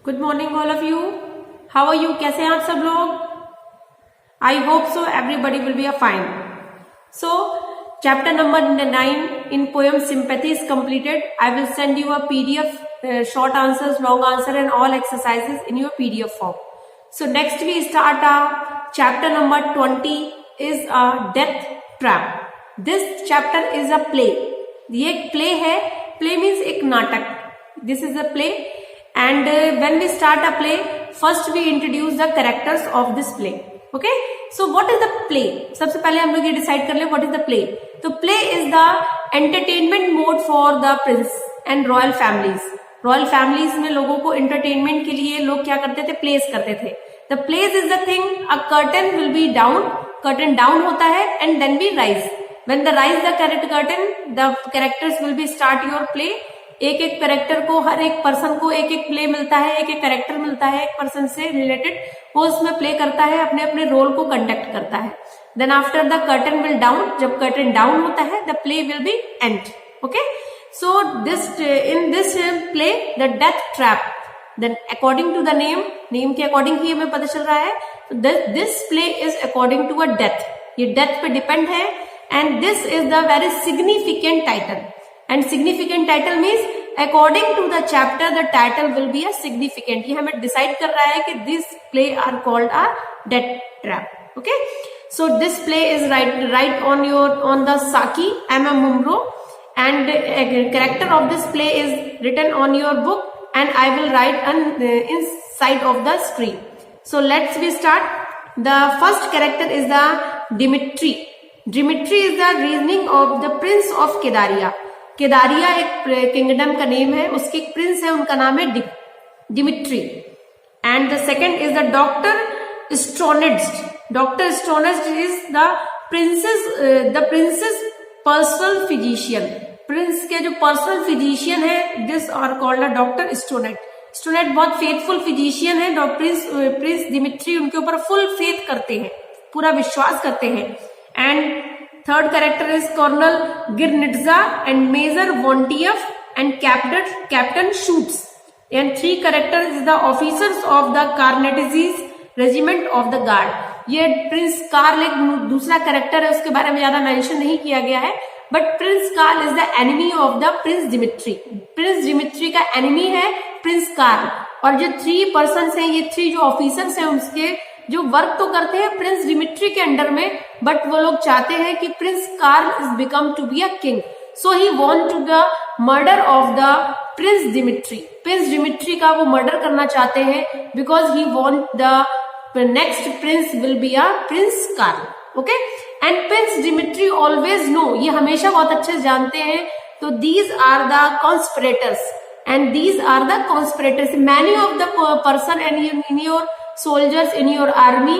Good morning all of you. How are you? कैसे हैं आप सब लोग? I hope so everybody will be a fine. So chapter number 9 in poem sympathy is completed. I will send you a PDF, short answers, long answer and all exercises in your PDF form. So next we start chapter number 20 is a death trap. This chapter is a play. ये एक play है. Play means एक नाटक. This is a play. And when we start a play, first we introduce the characters of this play. Okay? So what is the play? सबसे पहले हम लोग ये डिसाइड कर ले what is the play. तो play is the entertainment mode for the prince and royal families. Royal families में लोगों को एंटरटेनमेंट के लिए लोग क्या करते थे? प्लेस करते थे. The place is the thing, a curtain will be down, curtain down होता है and then we rise. When the rise the curtain, the characters will be start your play. एक एक कैरेक्टर को, हर एक पर्सन को एक एक प्ले मिलता है, एक एक कैरेक्टर मिलता है एक पर्सन से रिलेटेड. वो उसमें प्ले करता है, अपने अपने रोल को कंडक्ट करता है. Then after the curtain will down, जब कर्टन डाउन होता है the play will be end. Okay, so in this play the death trap, then according to the name के according ही हमें पता चल रहा है. this play is according to a death. ये death पे depend है and this is the very significant title. And significant title means according to the chapter the title will be a significant. ये हमें decide कर रहा है कि this play are called a death trap. Okay, so this play is right on the Saki M.M. Mumro. And a character of this play is written on your book and I will write inside of the screen. So let's start. The first character is the Dimitri. Dimitri is the reasoning of the prince of Kedaria. केदारिया एक kingdom का name है, उसके एक Prince है, उनका नाम है Dmitri. And the second is the doctor Stronitz. Doctor Stronitz is the prince's personal physician. Prince के जो पर्सनल फिजिशियन है, this are called a doctor Stonet. Stonet बहुत फेथफुल फिजिशियन है. प्रिंस डिमिट्री उनके ऊपर फुल फेथ करते हैं, पूरा विश्वास करते हैं. And third character is colonel Girnitza and major Vontief and captain Schutz. And three character is the officers of the Karnetizy regiment of the guard. ये प्रिंस कार्ल एक दूसरा कैरेक्टर है, उसके बारे में ज्यादा मेंशन नहीं किया गया है. But Prince Karl is the enemy of the Prince Dimitri. Prince Dimitri का एनिमी है प्रिंस कार्ल. और जो थ्री पर्सन्स हैं, ये थ्री जो ऑफिसर्स हैं, उसके जो वर्क तो करते हैं प्रिंस डिमिट्री के अंडर में, बट वो लोग चाहते हैं कि Prince Karl is become to be a king. So he want to the murder of the Prince Dimitri. Prince Dimitri का वो मर्डर करना चाहते हैं because he want the next prince will be a Prince Karl. Okay, and Prince Dimitri always know, ये हमेशा बहुत अच्छे से जानते हैं. तो these are the conspirators and these are the conspirators. Many of the person and in your soldiers in your army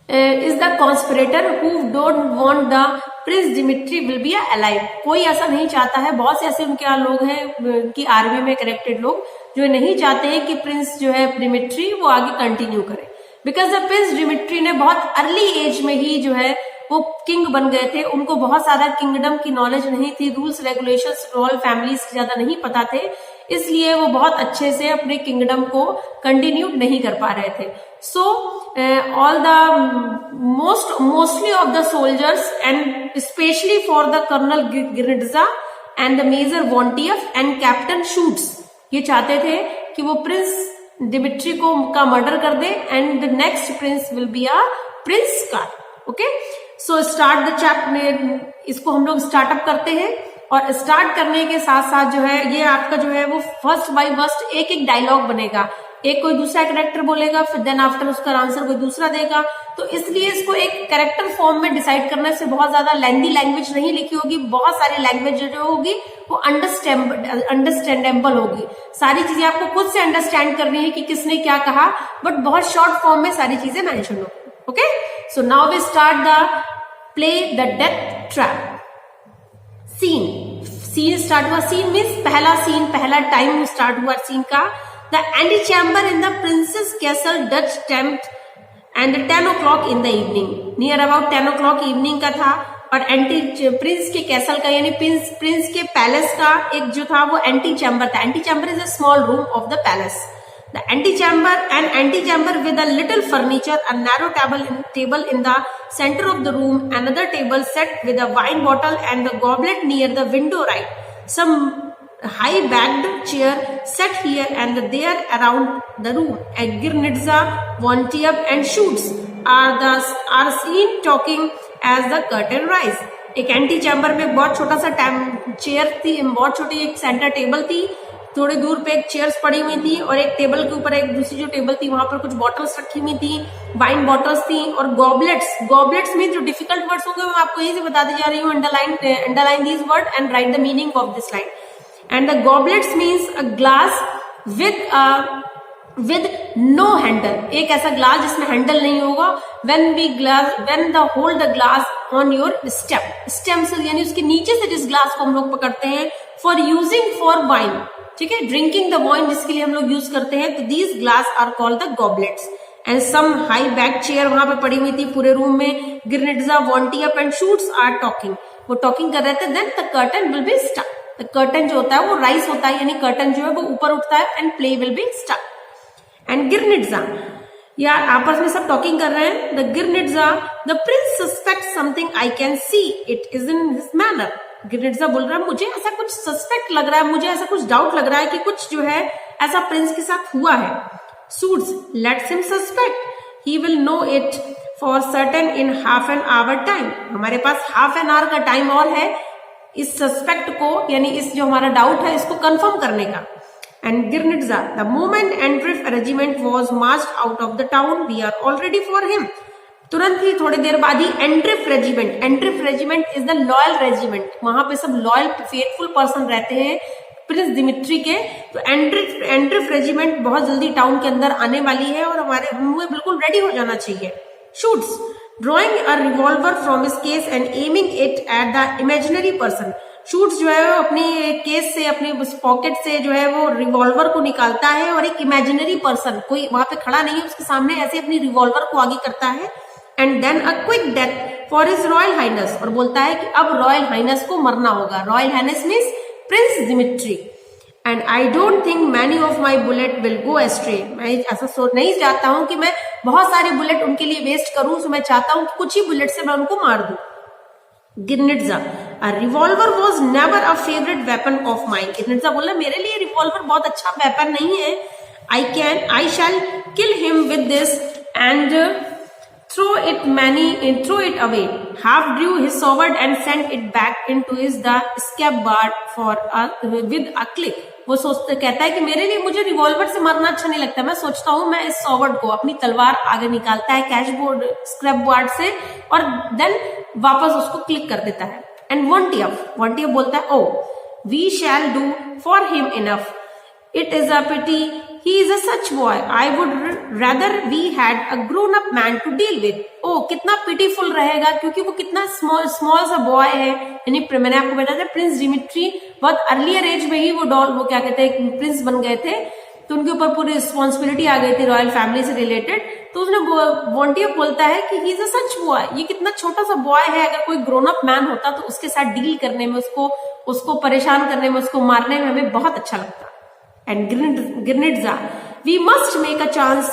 is the conspirator who don't want the Prince Dimitri will be alive. कोई ऐसा नहीं चाहता है. बहुत से ऐसे उनके लोग हैं, उनकी आर्मी में कनेक्टेड लोग, जो नहीं चाहते हैं कि प्रिंस जो है डिमिट्री वो आगे कंटिन्यू करे. बिकॉज द प्रिंस डिमिट्री ने बहुत अर्ली एज में ही जो है वो किंग बन गए थे. उनको बहुत ज्यादा किंगडम की नॉलेज नहीं थी, रूल्स रेगुलेशंस रॉयल फैमिलीज ज्यादा नहीं पता थे, इसलिए वो बहुत अच्छे से अपने किंगडम को कंटिन्यू नहीं कर पा रहे थे. So all the mostly of the soldiers and specially for the colonel Girnitza and the major Vontief and captain Schutz, ये चाहते थे कि वो प्रिंस डिमिट्री को का मर्डर कर दे and the next prince will be a Prince Karl. Okay, so start the chapter. इसको हम लोग स्टार्टअप करते हैं और स्टार्ट करने के साथ साथ जो है ये आपका जो है वो फर्स्ट बाय फर्स्ट एक एक डायलॉग बनेगा. एक कोई दूसरा कैरेक्टर बोलेगा, फिर देन आफ्टर उसका आंसर कोई दूसरा देगा. तो इसलिए इसको एक कैरेक्टर फॉर्म में डिसाइड करने से बहुत ज्यादा लेंथी लैंग्वेज नहीं लिखी होगी. बहुत सारी लैंग्वेज जो होगी वो अंडरस्टैंडेबल होगी. सारी चीजें आपको खुद से अंडरस्टैंड करनी है कि किसने क्या कहा, बट बहुत शॉर्ट फॉर्म में सारी चीजें मेंशन होगी. Okay, so now we start the play the death trap. Scene start हुआ. सीन मीन्स पहला सीन, पहला टाइम स्टार्ट हुआ सीन का. The antechamber in the prince's castle Dutch tempt and 10 o'clock in the evening. Near about 10 o'clock evening का था. और anti Prince के castle का यानी प्रिंस के पैलेस का एक जो था वो एंटी चैम्बर था. Anti chamber is a small room of the palace. The antechamber with a little furniture, a narrow table in the center of the room, another table set with a wine bottle and a goblet near the window right. Some high backed chair set here and there around the room. And Girnitza, Vontiyev and Schutz are seen talking as the curtain rise. एक anti chamber में बहुत छोटा सा chair थी, बहुत छोटी एक centre table थी, थोड़ी दूर पे एक चेयर्स पड़ी हुई थी और एक टेबल के ऊपर एक दूसरी जो टेबल थी वहां पर कुछ बॉटल्स रखी हुई थी, वाइन बॉटल्स थी और गॉबलेट्स में जो डिफिकल्ट वर्ड्स होंगे मैं आपको यही से बताती जा रही हूँ. Underline these word and right the meaning of this line. And the goblets means a glass with no handle. एक ऐसा ग्लास जिसमें हैंडल नहीं होगा. when the hold the glass on your stem से यानी उसके नीचे से जिस ग्लास को हम लोग पकड़ते हैं for using for wine, ठीक है, drinking the wine जिसके लिए हम लोग यूज करते हैं, तो these glass are called the goblets. and some high back chair वहां पे पड़ी हुई थी पूरे रूम में. Girnitza, Vontiyev and Schutz are talking. वो टॉकिंग कर रहे थे. then the curtain will be stuck. Curtain जो होता है वो राइज होता है, यानी कर्टन जो है वो ऊपर उठता है and play will be stuck. And Girnitza, या आपस में सब टॉकिंग कर रहे हैं. The Girnitza, the prince suspect something I can see it is in this manner. Girnitza बोल रहा है मुझे ऐसा कुछ सस्पेक्ट लग रहा है, मुझे ऐसा कुछ डाउट लग रहा है कि कुछ जो है ऐसा प्रिंस के साथ हुआ है. Schutz, let's him suspect, he will know it for certain in half an hour time. हमारे पास हाफ एन आवर का टाइम और है इस सस्पेक्ट को, यानी इस जो हमारा डाउट है इसको कंफर्म करने का. And Girnitza, the moment Andreyev regiment was marched out of the town we are already for him. तुरंत ही थोड़ी देर बाद ही Andreyev regiment is the loyal regiment. वहां पे सब लॉयल फेथफुल पर्सन रहते हैं प्रिंस दिमित्री के. तो एंड्रिफ रेजिमेंट बहुत जल्दी टाउन के अंदर आने वाली है और हमें बिल्कुल रेडी हो जाना चाहिए. Schutz, drawing a revolver from his case and aiming it at the imaginary person. Schutz जो है वो अपनी केस से, अपने पॉकेट से जो है वो रिवॉल्वर को निकालता है और एक इमेजिनरी पर्सन, कोई वहां पे खड़ा नहीं है उसके सामने, ऐसे अपनी रिवॉल्वर को आगे करता है. And then a quick death for his royal highness, और बोलता है कि अब रॉयल हाइनेस को मरना होगा. Royal highness means Prince Dimitri. And I don't think many of my bullet will go astray. मैं ऐसा नहीं चाहता हूं कि मैं बहुत सारे बुलेट उनके लिए वेस्ट करूं, तो मैं चाहता हूं कि कुछ ही बुलेट से मैं उनको मार दूं. Girnitza, a revolver was never a favourite weapon of mine. Girnitza बोला मेरे लिए रिवॉल्वर बहुत अच्छा वेपन नहीं है. I shall kill him with this and throw it away. Half drew his sword and sent it back into the scabbard with a click. वो कहता है कि मेरे लिए, मुझे रिवॉल्वर से मारना अच्छा नहीं लगता, मैं सोचता हूं मैं इस सॉवर्ड को, अपनी तलवार आगे निकालता है स्क्रैप बोर्ड से और देन वापस उसको क्लिक कर देता है. एंड वॉन्टियव बोलता है oh we shall do for him enough. It is a pity he is a such boy. I would rather we had a grown up man to deal with. Oh, कितना pitiful रहेगा, क्योंकि वो कितना small सा boy है. यानी मैंने आपको बताया था प्रिंस दिमित्री बहुत अर्लियर एज में ही वो क्या कहते हैं प्रिंस बन गए थे, तो उनके ऊपर पूरी रिस्पॉन्सिबिलिटी आ गई थी रॉयल फैमिली से रिलेटेड. तो उसने वॉन्टियव बोलता है कि he is a such boy, ये कितना छोटा सा बॉय है, अगर कोई ग्रोन अप मैन होता तो उसके साथ डील करने में, उसको परेशान करने में, उसको मारने में हमें बहुत अच्छा लगता. And Girnitza, we must make a chance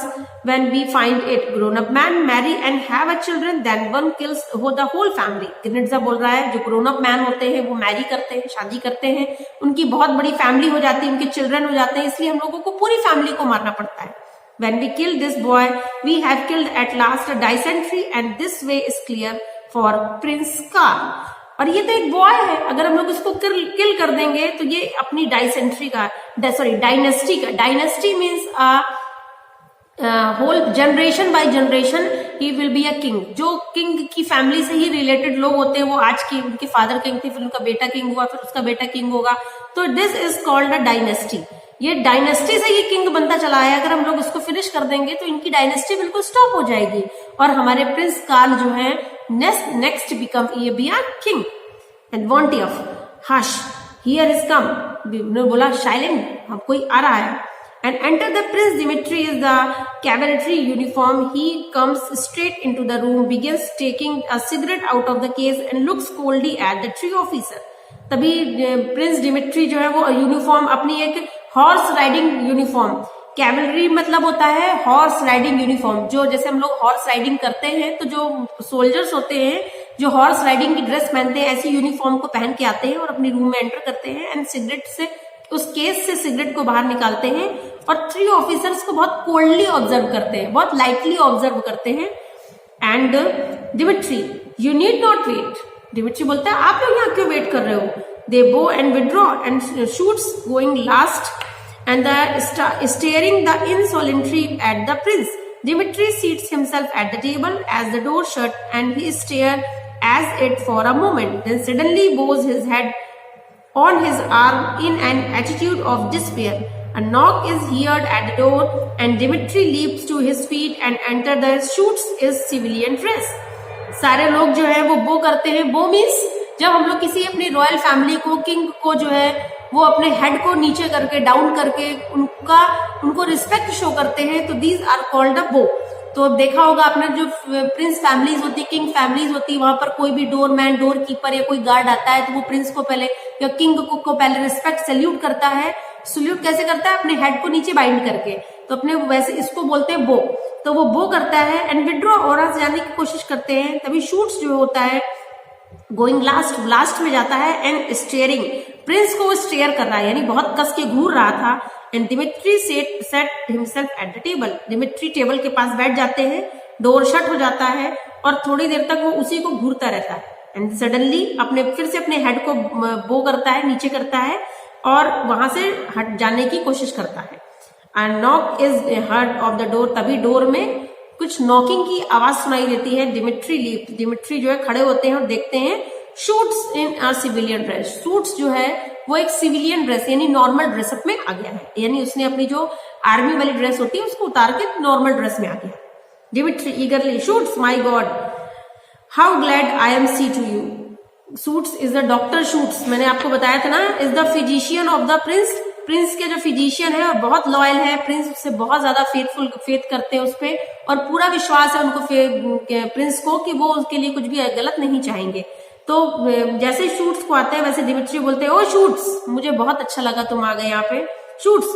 when we find it. Grown-up man marry and have a children, then one kills the whole family. Girnitza बोल रहा है जो grown-up man होते हैं वो मैरी करते हैं, शादी करते हैं, उनकी बहुत बड़ी फैमिली हो जाती है, उनके चिल्ड्रन हो जाते हैं, इसलिए हम लोगों को पूरी फैमिली को मारना पड़ता है. When we kill this boy, we have killed at last a dysentery, and this way is clear for Prince Karl. और ये तो एक बॉय है, अगर हम लोग इसको किल कर देंगे तो ये अपनी डायनेस्टी का, dynasty means whole generation by generation he will be a king. जो किंग की फैमिली से ही रिलेटेड लोग होते हैं वो आज की, उनके फादर किंग थे, फिर उनका बेटा किंग हुआ, फिर उसका बेटा किंग होगा, तो this is called a dynasty. ये डायनेस्टी से ये किंग बनता चला है. अगर हम लोग इसको फिनिश कर देंगे तो इनकी डायनेस्टी बिल्कुल स्टॉप हो जाएगी और हमारे प्रिंस कार्ल जो है नेक्स्ट बिकम ये be are king. And Vontief, hush here is come. उन्होंने बोला साइलेंट, अब कोई आ रहा है. And enter the prince Dmitri is the cavalry uniform. He comes straight into the room, begins taking a cigarette out of the case and looks coldly at the three officer. तभी prince Dmitri जो है वो uniform, अपनी एक horse riding uniform, cavalry मतलब होता है horse riding uniform, जो जैसे हम लोग हॉर्स राइडिंग करते हैं तो जो सोल्जर्स होते हैं जो हॉर्स राइडिंग की ड्रेस पहनते हैं ऐसी यूनिफॉर्म को पहन के आते हैं और अपनी रूम में एंटर करते हैं एंड सिगरेट से उस केस से सिगरेट को बाहर निकालते हैं और 3 ऑफिसर्स को बहुत कोल्डली ऑब्जर्व करते हैं, बहुत लाइटली ऑब्जर्व करते हैं। And Dimitri, you need not wait, Dimitri बोलता है आप लोग यहाँ क्यों वेट कर रहे हो। They bow and withdraw and Schutz going last and staring the insolently at the prince. Dimitri seats himself at the table as the door shut and he stares at it for a moment. Then suddenly bows his head on his arm in an attitude of despair. A knock is heard at the door and Dimitri leaps to his feet and enters the shoots his civilian dress. सारे लोग जो है वो बो करते हैं। बो means जब हम लोग किसी अपनी रॉयल फैमिली को, किंग को जो है वो अपने हेड को नीचे करके डाउन करके उनको रिस्पेक्ट शो करते हैं, तो दीज आर कॉल्ड अ बो। तो अब देखा होगा आपने जो प्रिंस फैमिलीज होती, किंग फैमिलीज होती, वहां पर कोई भी डोरमैन, डोर कीपर या कोई गार्ड आता है तो वो प्रिंस को पहले या किंग को पहले रिस्पेक्ट सल्यूट करता है। सल्यूट कैसे करता है? अपने हेड को नीचे बाइंड करके। तो अपने वैसे इसको बोलते हैं बो। तो वो बो करता है एंड विड्रॉ और जाने की कोशिश करते हैं। तभी शूट्स जो होता है गोइंग लास्ट में जाता है एंड स्टेयरिंग, प्रिंस को वो स्टेयर कर रहा है, यानी बहुत कस के घूर रहा था। And Dimitri set himself at the table, Dimitri table के पास बैठ जाते हैं, डोर शट हो जाता है और थोड़ी देर तक वो उसी को घूरता रहता है। एंड सडनली फिर से अपने हेड को बो करता है, नीचे करता है और वहां से हट जाने की कोशिश करता है। And knock is heard of the door, तभी डोर में कुछ नॉकिंग की आवाज सुनाई देती है। डिमिट्री जो है खड़े होते हैं और देखते हैं shoots in a civilian dress. Shoots जो है वो एक सिविलियन ड्रेस यानी नॉर्मल ड्रेसअप में आ गया है, यानी उसने अपनी जो आर्मी वाली ड्रेस होती है उसको उतार के नॉर्मल ड्रेस में आ गया। Dimitri eagerly, Schutz my god how glad I am see to you. Schutz is the doctor Schutz, मैंने आपको बताया था ना, is the physician of the prince. Prince के जो फिजिशियन है और बहुत लॉयल है, प्रिंस उससे बहुत ज्यादा फेथ करते हैं उस पर और पूरा विश्वास है उनको प्रिंस को कि वो उसके लिए कुछ भी गलत नहीं चाहेंगे। तो जैसे शूट्स को आते हैं वैसे डिमिट्री बोलते हैं, ओ शूट्स मुझे बहुत अच्छा लगा तुम आ गए यहाँ पे। Shoots,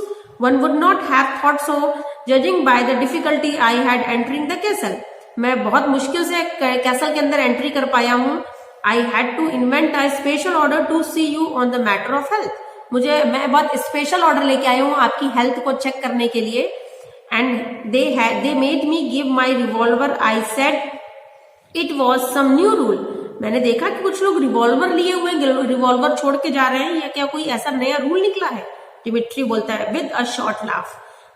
one would not have thought so judging by the difficulty I had entering the castle. मैं बहुत मुश्किल से कैसल के अंदर एंट्री कर पाया हूँ। I had to invent a special order to see you on the matter of health. मैं बहुत स्पेशल ऑर्डर लेके आया हूँ आपकी हेल्थ को चेक करने के लिए। And they made me give my revolver, I said it was some new rule. मैंने देखा कि कुछ लोग रिवॉल्वर लिए हुए, रिवॉल्वर छोड़ के जा रहे हैं, या क्या कोई ऐसा नया रूल निकला है? डिमिट्री बोलता है with a short laugh,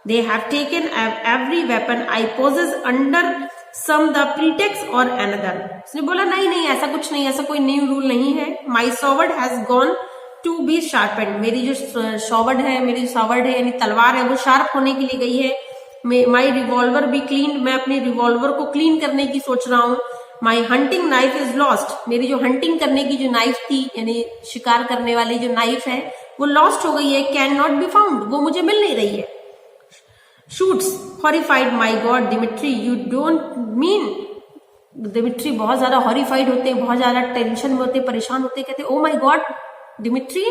they have taken every weapon I possess under some the pretext or another. उसने बोला नहीं ऐसा कुछ नहीं, ऐसा कोई न्यू रूल नहीं है। My sword has gone to be sharpened, मेरी जो सॉवर्ड है यानी तलवार है वो शार्प होने के लिए गई है। माई रिवॉल्वर बी क्लीन, मैं अपने रिवॉल्वर को क्लीन करने की सोच रहा हूँ। माई हंटिंग नाइफ इज लॉस्ट, मेरी जो हंटिंग करने की जो नाइफ थी यानी शिकार करने वाली जो नाइफ है वो लॉस्ट हो गई है। कैन नॉट बी फाउंड, वो मुझे मिल नहीं रही है। Schutz horrified, my god Dimitri you don't mean. Dimitri बहुत ज्यादा हॉरिफाइड होते हैं, बहुत ज्यादा टेंशन में होते, परेशान होते, कहते ओ माई गॉड डिमिट्री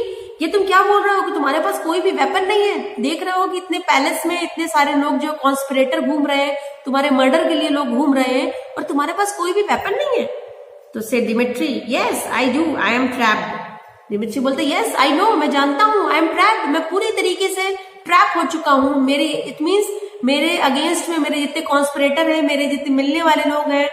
ये तुम क्या बोल रहे हो कि तुम्हारे पास कोई भी वेपन नहीं है? देख रहे हो कि इतने पैलेस में इतने सारे लोग जो कॉन्स्पिरेटर घूम रहे हैं, तुम्हारे मर्डर के लिए लोग घूम रहे हैं और तुम्हारे पास कोई भी वेपन नहीं है। तो से Dimitri yes I do, I am trapped. Dimitri बोलते यस आई नो, मैं जानता हूँ, आई एम ट्रैप्ड, मैं पूरी तरीके से ट्रैप हो चुका हूँ। मेरे इट मीन्स मेरे अगेंस्ट में मेरे जितने कॉन्स्पिरेटर है, मेरे जितने मिलने वाले लोग हैं,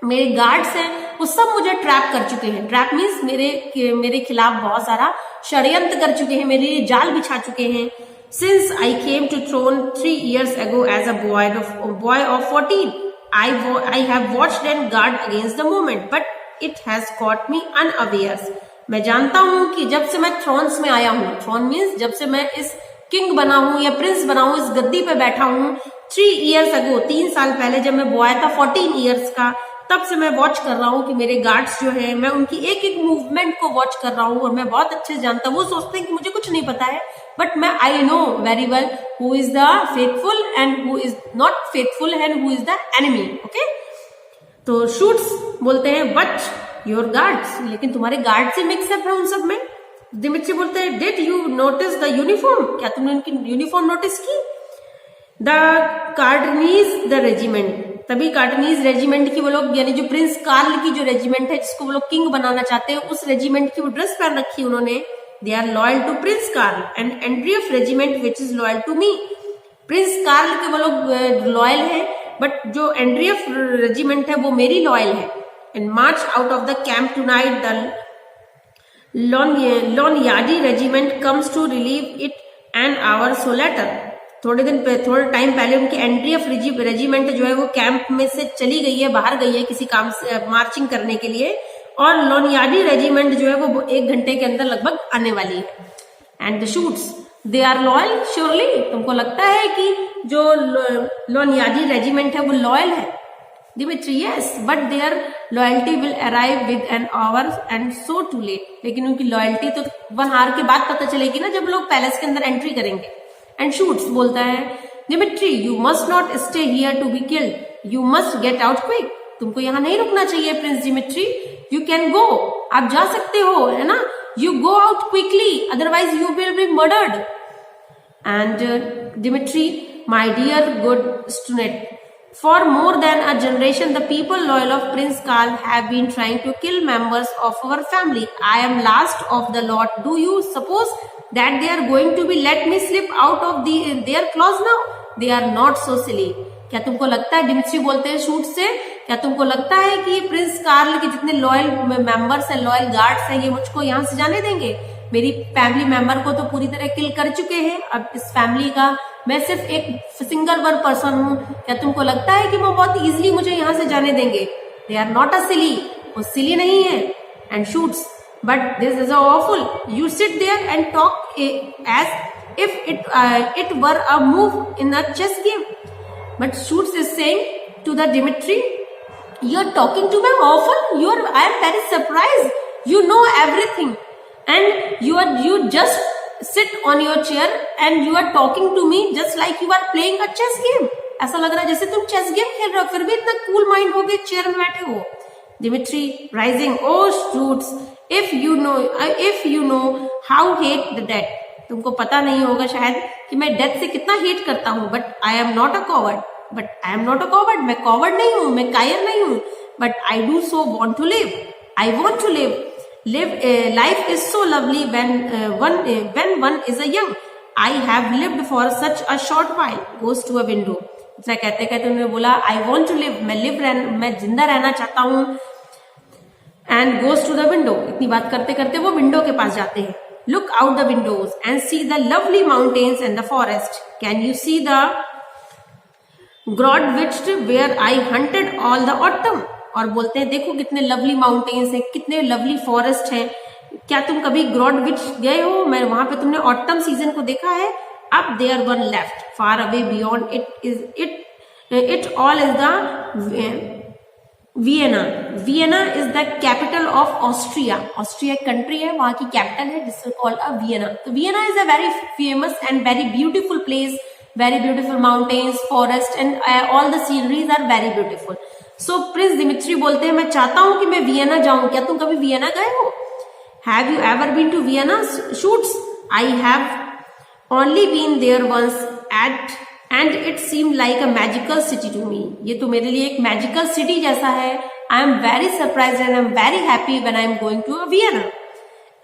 मेरे गार्ड्स हैं, वो सब मुझे ट्रैप कर चुके हैं। ट्रैप मीन्स मेरे खिलाफ बहुत सारा षड्यंत्र कर चुके हैं, मेरे लिए जाल बिछा चुके हैं। Since I came to throne 3 years ago as a boy of 14, I have watched and guard against the moment, but it has caught me unawares. मैं जानता हूँ कि जब से मैं थ्रोन्स में आया हूँ, थ्रोन मीन्स जब से मैं इस किंग बना हूँ या प्रिंस बना हूँ, इस गद्दी पे बैठा हूँ, 3 years ago 3 साल पहले जब मैं बॉय था 14 years का, तब से मैं वॉच कर रहा हूँ कि मेरे गार्ड्स जो है, मैं उनकी एक एक मूवमेंट को वॉच कर रहा हूँ और मैं बहुत अच्छे से जानता हूँ। वो सोचते हैं कि मुझे कुछ नहीं पता है, बट मैं I know very well who is the faithful and who is not faithful and who is the enemy. Okay, तो शूट्स बोलते हैं बट योर गार्ड्स, लेकिन तुम्हारे गार्ड से मिक्सअप है उन सब में। डिमिट्री बोलते हैं did you notice the uniform, क्या तुमने उनकी यूनिफॉर्म नोटिस की? द कार्टनीज द रेजिमेंट, तभी कार्टनीज रेजिमेंट की वो लोग, यानी जो प्रिंस कार्ल की जो रेजिमेंट है जिसको वो लोग किंग बनाना चाहते हैं, उस रेजिमेंट की वो ड्रेस पहन रखी है उन्होंने। They are loyal to prince Karl and Andreyev regiment which is loyal to me. Prince Karl के वो लोग लॉयल है, बट जो एंड्रियफ रेजिमेंट है वो मेरी लॉयल है। And march out of the camp tonight the Loniadi regiment comes to relieve it an hour so later. थोड़े टाइम पहले उनकी एंड्रियफ रेजिमेंट जो है वो कैंप में से चली गई है, बाहर गई है किसी काम से मार्चिंग करने के लिए, और लोनियाडी रेजिमेंट जो है वो 1 घंटे के अंदर लगभग आने वाली है। And the Schutz they are loyal surely, तुमको लगता है कि जो लोनियाडी रेजिमेंट है वो लॉयल है? Dimitri, yes, but their loyalty will arrive with an hour and so too late. लेकिन उनकी लॉयल्टी तो 1 आवर के बाद पता चलेगी ना, जब लोग पैलेस के अंदर एंट्री करेंगे। एंड शूट्स बोलता है, Dimitri, you must not stay here to be killed. You must get out quick. तुमको यहाँ नहीं रुकना चाहिए Prince Dimitri. You can go. आप जा सकते हो, है ना? You go out quickly, otherwise you will be murdered. And Dimitri, my dear good student, for more than a generation, the people loyal of Prince Karl have been trying to kill members of our family. I am last of the lot. Do you suppose that they are going to be let me slip out of their claws now? They are not so silly. क्या तुमको लगता है, Dmitry बोलते हैं shoot से, क्या तुमको लगता है कि प्रिंस कार्ल के जितने लॉयल मेंबर्स हैं, लॉयल गार्ड्स हैं, ये मुझको यहाँ से जाने देंगे? मेरी फैमिली मेंबर को तो पूरी तरह किल कर चुके हैं, अब इस फैमिली का मैं सिर्फ एक सिंगल वन पर्सन हूँ। क्या तुमको लगता है कि वो बहुत इजीली मुझे यहाँ से जाने देंगे? दे आर नॉट अ सिली, वो सिली नहीं है। And Schutz, but this is awful, you sit there and talk as if it were a move in a chess game. But Schutz is saying to the Dimitri, you are talking to me awful, I am very surprised, you know everything and you just sit on your chair and you are talking to me just like you are playing a chess game. ऐसा लग रहा है जैसे तुम chess game खेल रहे हो, फिर भी इतना कूल माइंड हो गए, चेयर में बैठे हो। Dimitri rising, oh Shoots, if you know how hate the death, तुमको पता नहीं होगा शायद कि मैं डेथ से कितना हेट करता हूँ, but I am not a coward, मैं कॉवर्ड नहीं हूँ, मैं कायर नहीं हूँ, but I do so want to live, I want to live life is so lovely when one is a young, I have lived for such a short while, goes to a window। इतना कहते कहते उन्होंने बोला आई want to live, मैं जिंदा रहना चाहता हूँ, and goes to the window. इतनी बात करते करते वो विंडो के पास जाते हैं। Look out the Windows and see the lovely mountains and the forest, can you see the Broad-witched where I hunted all the autumn। और बोलते हैं देखो कितने लवली माउंटेन्स हैं, कितने लवली फॉरेस्ट हैं, क्या तुम कभी Broad-witch गए हो? मैं वहां पे तुमने ऑटम सीजन को देखा है? अब there one left far away beyond it all is the Vienna is the capital of Austria. Austria एक कंट्री है, वहां की कैपिटल है जिसको कॉल्ड अ वियना। तो Vienna is a very famous and very beautiful place, very beautiful mountains, forest and all the sceneries are very beautiful। so Prince Dimitri बोलते हैं मैं चाहता हूं कि मैं वियना जाऊं। क्या तुम कभी वियना गए हो? Have you ever been to Vienna? Shoots, I have only been there once and it seemed like a magical city to me। ये तो मेरे लिए एक magical city जैसा है। I am very surprised and I am very happy when I am going to Vienna।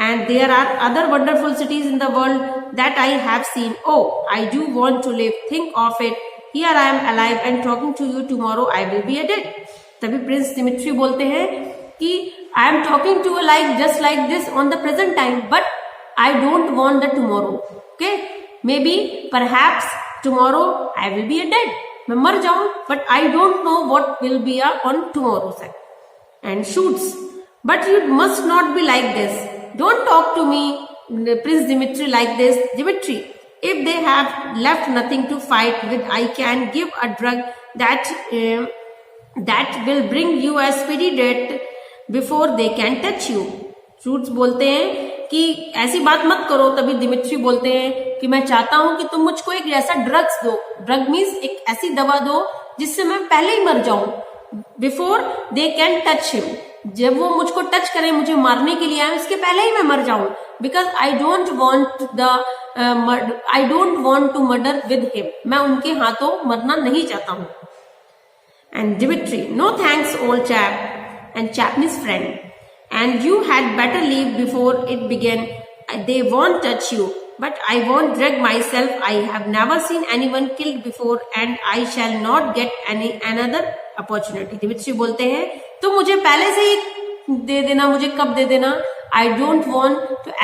And there are other wonderful cities in the world that I have seen। Oh, I do want to live, think of it, here I am alive and talking to you, tomorrow I will be dead। तभी Prince Dmitry बोलते हैं कि I am talking to you like just like this on the present time, but I don't want the tomorrow। okay, maybe perhaps tomorrow I will be dead, मैं मर जाऊं, but I don't know what will be on tomorrow sir। and Shoots, but you must not be like this, don't talk to me Prince Dimitri like this। Dimitri, if they have left nothing to fight with, I can give a drug that will bring you a speedy death before they can touch you। Shoots बोलते हैं कि ऐसी बात मत करो। तभी दिमिट्री बोलते हैं कि मैं चाहता हूं कि तुम मुझको एक ऐसा ड्रग्स दो, ड्रग मीन्स एक ऐसी दवा दो जिससे मैं पहले ही मर जाऊं, before they can touch him, जब वो मुझको टच करें, मुझे मारने के लिए आए, उसके पहले ही मैं मर जाऊं, because I don't want the I don't want to murder with him, मैं उनके हाथों मरना नहीं चाहता हूं. And Dimitri, no thanks, old chap. And Japanese friend. And you had better leave before it began. They won't touch you. But I won't drag myself. I have never seen anyone killed before and I shall not get another opportunity. Dimitri बोलते हैं, तो मुझे पहले से ही दे देना, मुझे कब दे देना. I don't want to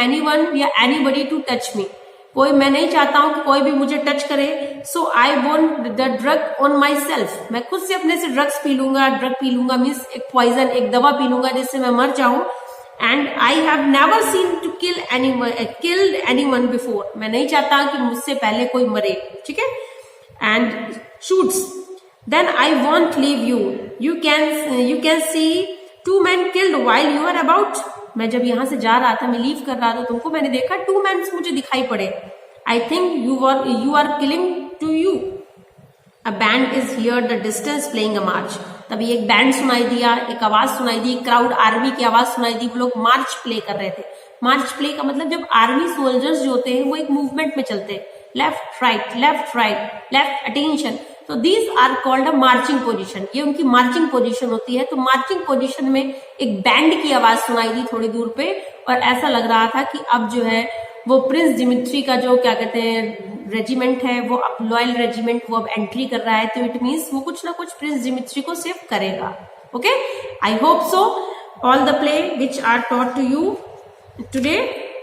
anyone या anybody to touch me. कोई, मैं नहीं चाहता हूं कि कोई भी मुझे टच करे. So I want the drug on myself. मैं खुद से अपने से ड्रग्स पी लूंगा. ड्रग पी लूंगा मीन्स एक पॉइजन, एक दवा पी लूंगा जिससे मैं मर जाऊं. And I have never seen to killed anyone before. मैं नहीं चाहता कि मुझसे पहले कोई मरे. ठीक है. And Schutz. Then I won't leave you. You can see 2 men killed while you are about. मैं जब यहां से जा रहा था, मैं लीव कर रहा था तुमको, मैंने देखा 2 men मुझे दिखाई पड़े. I think you are killing to you. A band is here the distance playing a march. तभी एक बैंड सुनाई दिया, एक आवाज सुनाई दी, क्राउड आर्मी की आवाज सुनाई दी. वो लोग मार्च प्ले कर रहे थे. मार्च प्ले का मतलब जब आर्मी सोल्जर्स जो होते हैं वो एक मूवमेंट में चलते हैं. Left right, left right, left attention. तो these are called a marching position. ये उनकी मार्चिंग पोजीशन होती है. तो मार्चिंग पोजीशन में एक बैंड की आवाज सुनाई दी थोड़ी दूर पे और ऐसा लग रहा था कि अब जो है वो प्रिंस डिमिट्री का जो क्या कहते हैं रेजिमेंट है, वो अब लॉयल रेजिमेंट, वो अब एंट्री कर रहा है. तो इट मीन्स वो कुछ ना कुछ प्रिंस डिमिट्री को सेव करेगा. Okay, I hope so. All the play which are taught to you today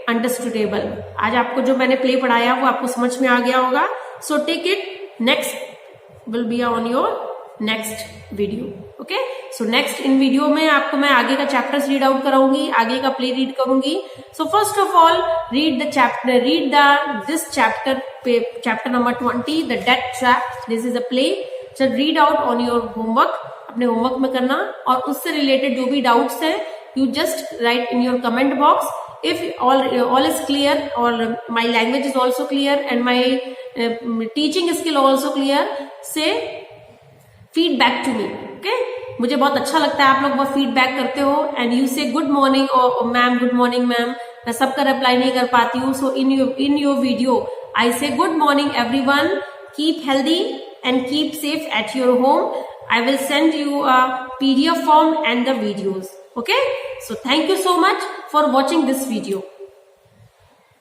understandable. आज आपको जो मैंने प्ले पढ़ाया वो आपको समझ में आ गया होगा. So take it. Next will be on your next video. Okay, so next in video में आपको मैं आगे का chapters read out कराऊंगी, आगे का play read करूंगी. So first of all read this chapter number 20, the death trap. This is a play. So read out on your homework. अपने homework में करना और उससे related जो भी doubts है you just write in your comment box. If all is clear or my language is also clear and my teaching skill also clear, say feedback to me. Okay, मुझे बहुत अच्छा लगता है आप लोग बहुत फीडबैक करते हो. एंड यू से गुड मॉर्निंग और मैम, गुड मॉर्निंग मैम. मैं सबका रिप्लाई नहीं कर पाती हूँ. सो इन योर वीडियो आई से good morning everyone. Keep healthy and keep safe at your home. I will send you a PDF form and the videos. Okay, so thank you so much for watching this video.